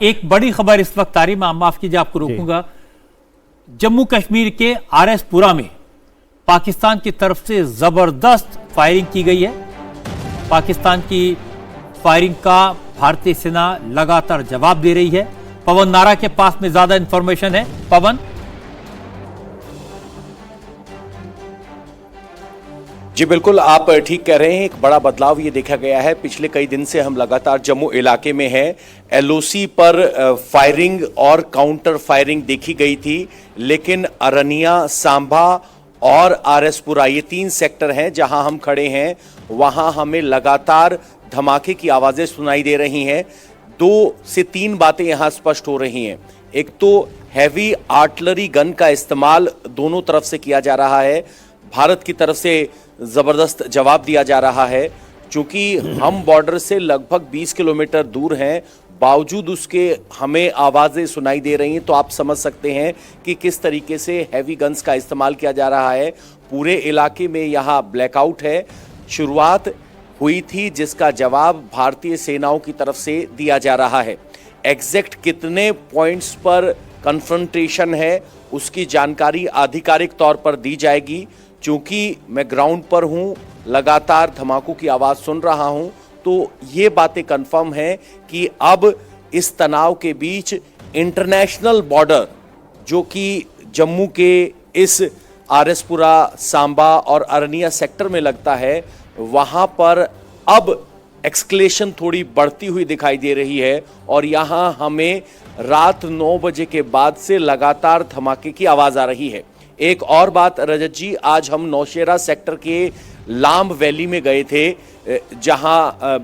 एक बड़ी खबर इस वक्त आ रही, माफ कीजिए आपको रोकूंगा। जम्मू कश्मीर के आरएसपुरा में पाकिस्तान की तरफ से जबरदस्त फायरिंग की गई है। पाकिस्तान की फायरिंग का भारतीय सेना लगातार जवाब दे रही है। पवन नारा के पास में ज्यादा इंफॉर्मेशन है। पवन। जी बिल्कुल, आप ठीक कह रहे हैं। एक बड़ा बदलाव ये देखा गया है। पिछले कई दिन से हम लगातार जम्मू इलाके में हैं। एलओसी पर फायरिंग और काउंटर फायरिंग देखी गई थी, लेकिन अरनिया, सांबा और आरएसपुरा, ये 3 सेक्टर हैं जहां हम खड़े हैं। वहां हमें लगातार धमाके की आवाजें सुनाई दे रही हैं। 2 से 3 बातें यहां स्पष्ट हो रही हैं। एक तो हैवी आर्टिलरी गन का इस्तेमाल दोनों तरफ से किया जा रहा है। भारत की तरफ से जबरदस्त जवाब दिया जा रहा है। चूंकि हम बॉर्डर से लगभग 20 किलोमीटर दूर हैं, बावजूद उसके हमें आवाजें सुनाई दे रही हैं, तो आप समझ सकते हैं कि किस तरीके से हैवी गन्स का इस्तेमाल किया जा रहा है। पूरे इलाके में यहाँ ब्लैकआउट है। शुरुआत हुई थी जिसका जवाब भारतीय सेनाओं की तरफ से दिया जा रहा है। एग्जैक्ट कितने पॉइंट्स पर कन्फ्रंटेशन है उसकी जानकारी आधिकारिक तौर पर दी जाएगी। चूंकि मैं ग्राउंड पर हूं, लगातार धमाकों की आवाज सुन रहा हूं, तो ये बातें कंफर्म है कि अब इस तनाव के बीच इंटरनेशनल बॉर्डर, जो कि जम्मू के इस आरएसपुरा, सांबा और अरनिया सेक्टर में लगता है, वहां पर अब एक्सक्लेशन थोड़ी बढ़ती हुई दिखाई दे रही है। और यहां हमें रात 9 बजे के बाद से लगातार धमाके की आवाज आ रही है। एक और बात रजत जी, आज हम नौशेरा सेक्टर के लांब वैली में गए थे, जहां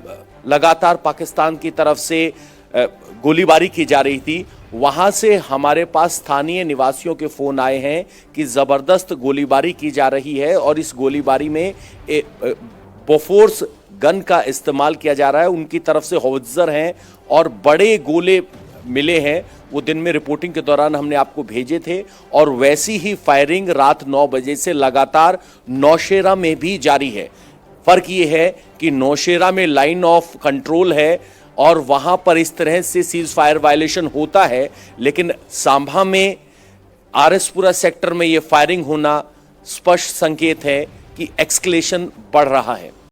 लगातार पाकिस्तान की तरफ से गोलीबारी की जा रही थी। वहां से हमारे पास स्थानीय निवासियों के फोन आए हैं कि जबरदस्त गोलीबारी की जा रही है और इस गोलीबारी में बोफोर्स गन का इस्तेमाल किया जा रहा है। उनकी तरफ से हौज़र हैं और बड़े गोले मिले हैं। वो दिन में रिपोर्टिंग के दौरान हमने आपको भेजे थे। और वैसी ही फायरिंग रात 9 बजे से लगातार नौशेरा में भी जारी है। फर्क ये है कि नौशेरा में लाइन ऑफ कंट्रोल है और वहां पर इस तरह से सीज फायर वायलेशन होता है, लेकिन सांभा में, आरएसपुरा सेक्टर में ये फायरिंग होना स्पष्ट संकेत है कि एक्सक्लेशन बढ़ रहा है।